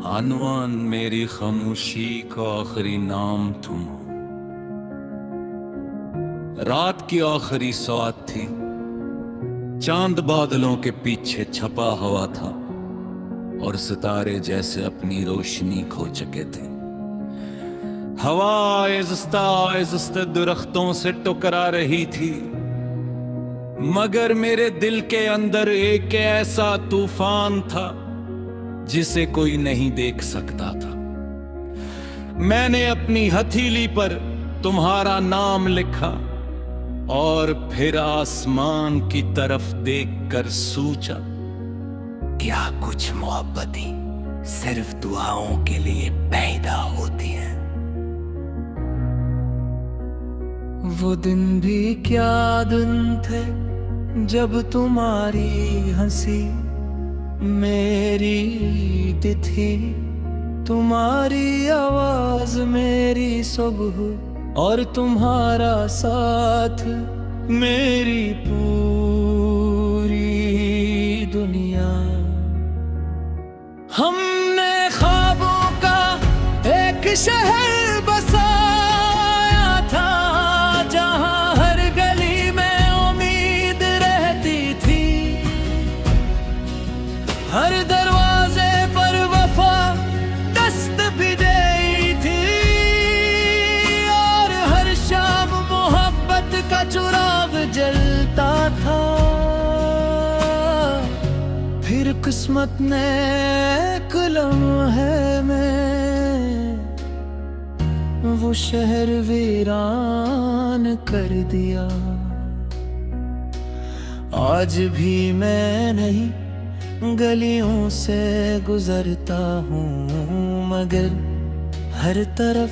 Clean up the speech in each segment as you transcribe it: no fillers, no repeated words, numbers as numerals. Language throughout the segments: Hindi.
आनवान मेरी खामोशी का आखिरी नाम तुम हो। रात की आखिरी सौत थी, चांद बादलों के पीछे छपा हुआ था और सितारे जैसे अपनी रोशनी खो चुके थे। हवा आहिस्ता आहिस्ता दरख्तों से टकरा रही थी, मगर मेरे दिल के अंदर एक ऐसा तूफान था जिसे कोई नहीं देख सकता था। मैंने अपनी हथेली पर तुम्हारा नाम लिखा और फिर आसमान की तरफ देखकर सोचा, क्या कुछ मोहब्बतें सिर्फ दुआओं के लिए पैदा होती हैं। वो दिन भी क्या दिन थे जब तुम्हारी हंसी मेरी ईद थी, तुम्हारी आवाज मेरी सुबह और तुम्हारा साथ मेरी पूरी दुनिया। हमने ख्वाबों का एक शहर बसाया था, जहां हर गली में उम्मीद रहती थी, हर दरवाजे पर वफा दस्त भी देई थी, और हर शाम मोहब्बत का चिराग जलता था। फिर किस्मत ने एक लम्हे में वो शहर वीरान कर दिया। आज भी मैं नहीं गलियों से गुजरता हूँ, मगर हर तरफ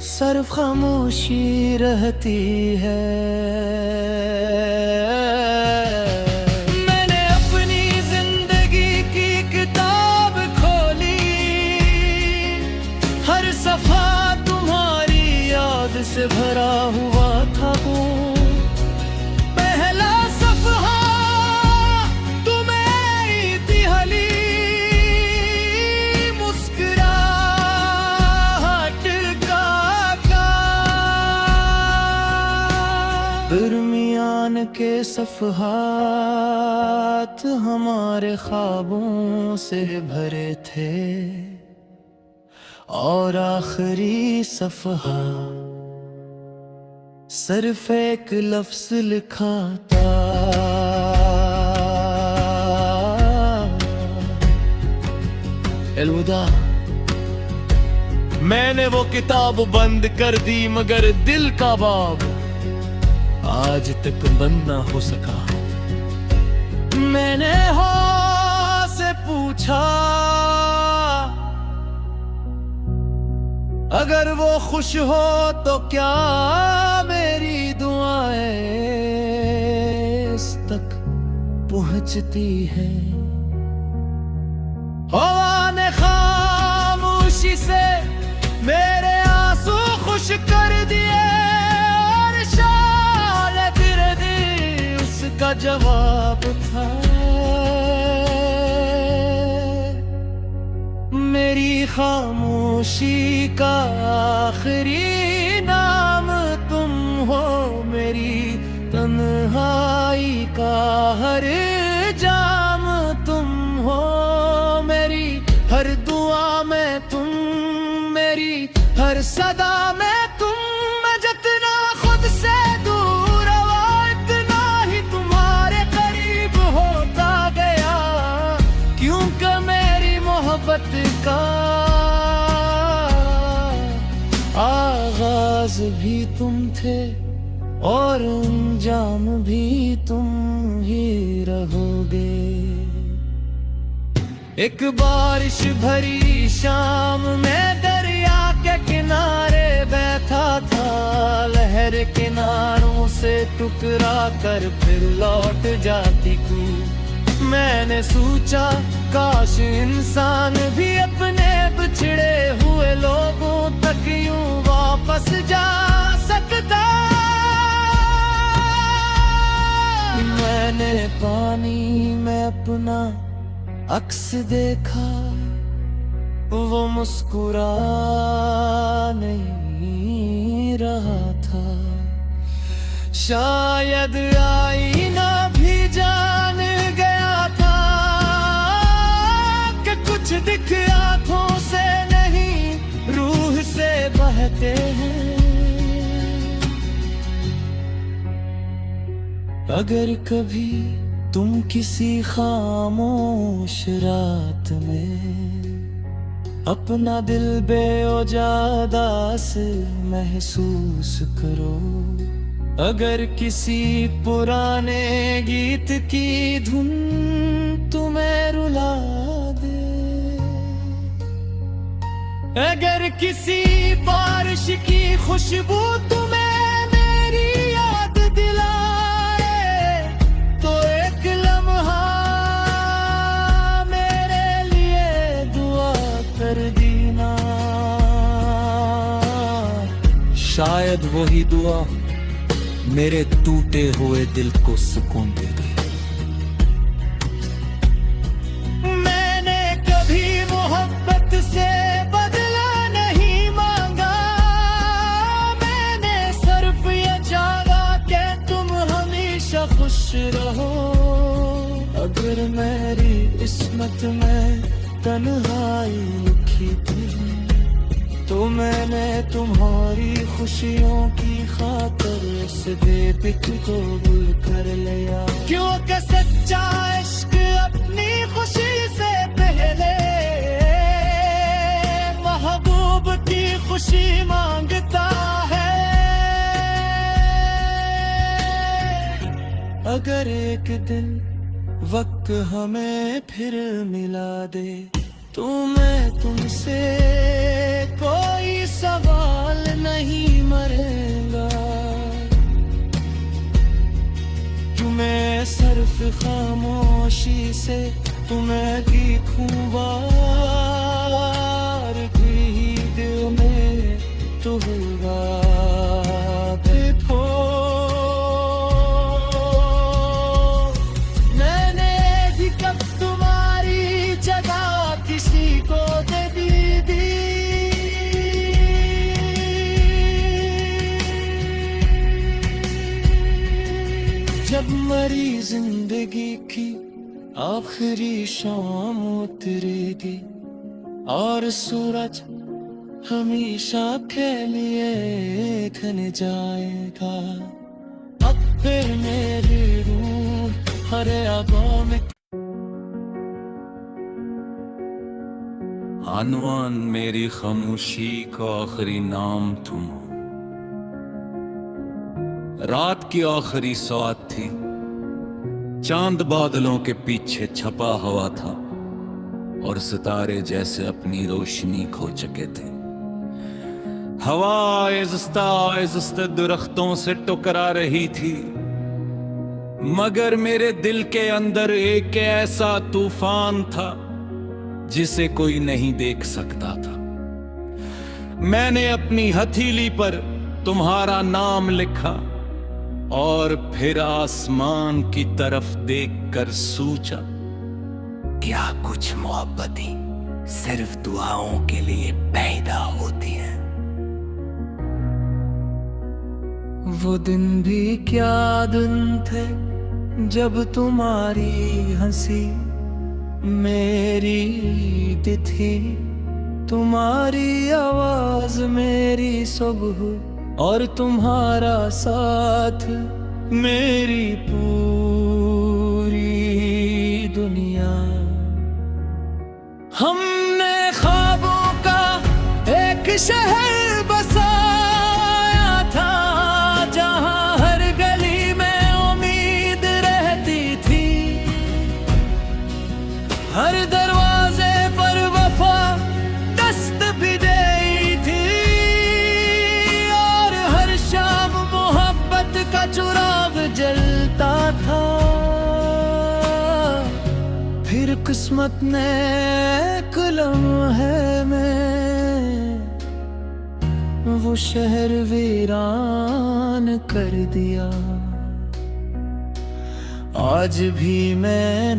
सिर्फ खामोशी रहती है। मैंने अपनी जिंदगी की किताब खोली, हर सफा तुम्हारी याद से भरा हुआ था। वो पहला सफा दरमियान के सफ़हात हमारे ख्वाबों से भरे थे, और आखिरी सफ़हा सिर्फ एक लफ्ज़ लिखा था, अलविदा। मैंने वो किताब बंद कर दी, मगर दिल का बाब आज तक बंद ना हो सका। मैंने हाँ से पूछा, अगर वो खुश हो तो क्या मेरी दुआएं इस तक पहुंचती है। हवा ने खामोशी से मेरे आंसू खुश कर दिए, का जवाब था मेरी खामोशी का आखिरी नाम तुम हो। मेरी तन्हाई का हर जाम तुम हो, मेरी हर दुआ में तुम, मेरी हर सदा में तुम। मैं जितना खुद से दूर का आगाज भी तुम थे और अंजाम भी तुम ही रहोगे। एक बारिश भरी शाम में दरिया के किनारे बैठा था, लहर किनारों से टकरा कर फिर लौट जाती थी। मैंने सोचा काश इंसान भी अपने बिछड़े हुए लोगों तक यूं वापस जा सकता। मैंने पानी में अपना अक्स देखा, वो मुस्कुरा नहीं रहा था। शायद आईना भी जान गया था कि कुछ दिख आंखों से नहीं रूह से बहते हैं। अगर कभी तुम किसी खामोश रात में अपना दिल बेओजादास महसूस करो, अगर किसी पुराने गीत की धुन तुम्हें रुला दे, अगर किसी बारिश की खुशबू तुम्हें मेरी याद दिलाए, तो एक लम्हा मेरे लिए दुआ कर देना। शायद वही दुआ मेरे टूटे हुए दिल को सुकून दे दे। मैंने कभी मोहब्बत से बदला नहीं मांगा, मैंने सिर्फ ये चाहा कि तुम हमेशा खुश रहो। अगर मेरी किस्मत में तन्हाई लिखी थी, तो मैंने तुम्हारी खुशियों की खातर इस बेपिक को भूल कर लिया। क्योंकि सच्चा इश्क अपनी खुशी से पहले महबूब की खुशी मांगता है। अगर एक दिन वक्त हमें फिर मिला दे, तो मैं तुमसे कोई सवाल नहीं मरेगा, मैं सिर्फ खामोशी से तुम्हें देखूं बार ही दिल में तो होगा देखो। मैंने भी कब तुम्हारी जगह किसी को दे दी, जब मरी जिंदगी की आखिरी शाम उतरेगी और सूरज हमेशा के लिए खन जाएगा, अब फिर मेरी रूह हर आगों में। आनवान मेरी खामोशी का आखिरी नाम तुम हो। रात की आखिरी सौगात थी, चांद बादलों के पीछे छपा हुआ था और सितारे जैसे अपनी रोशनी खो चुके थे। हवा आहिस्ता दरख्तों से टकरा रही थी, मगर मेरे दिल के अंदर एक ऐसा तूफान था जिसे कोई नहीं देख सकता था। मैंने अपनी हथेली पर तुम्हारा नाम लिखा और फिर आसमान की तरफ देखकर सोचा, क्या कुछ मोहब्बतें सिर्फ दुआओं के लिए पैदा होती हैं। वो दिन भी क्या दिन थे जब तुम्हारी हंसी मेरी ईद थी, तुम्हारी आवाज मेरी सुबह और तुम्हारा साथ मेरी पूरी दुनिया। हमने ख्वाबों का एक शहर बसाया था, जहां हर गली में उम्मीद रहती थी, हर दरवाजे पर वफा दस्त भी देई थी, और हर शाम मोहब्बत का चिराग जलता था। फिर किस्मत ने कलम है में वो शहर वीरान कर दिया। आज भी मैं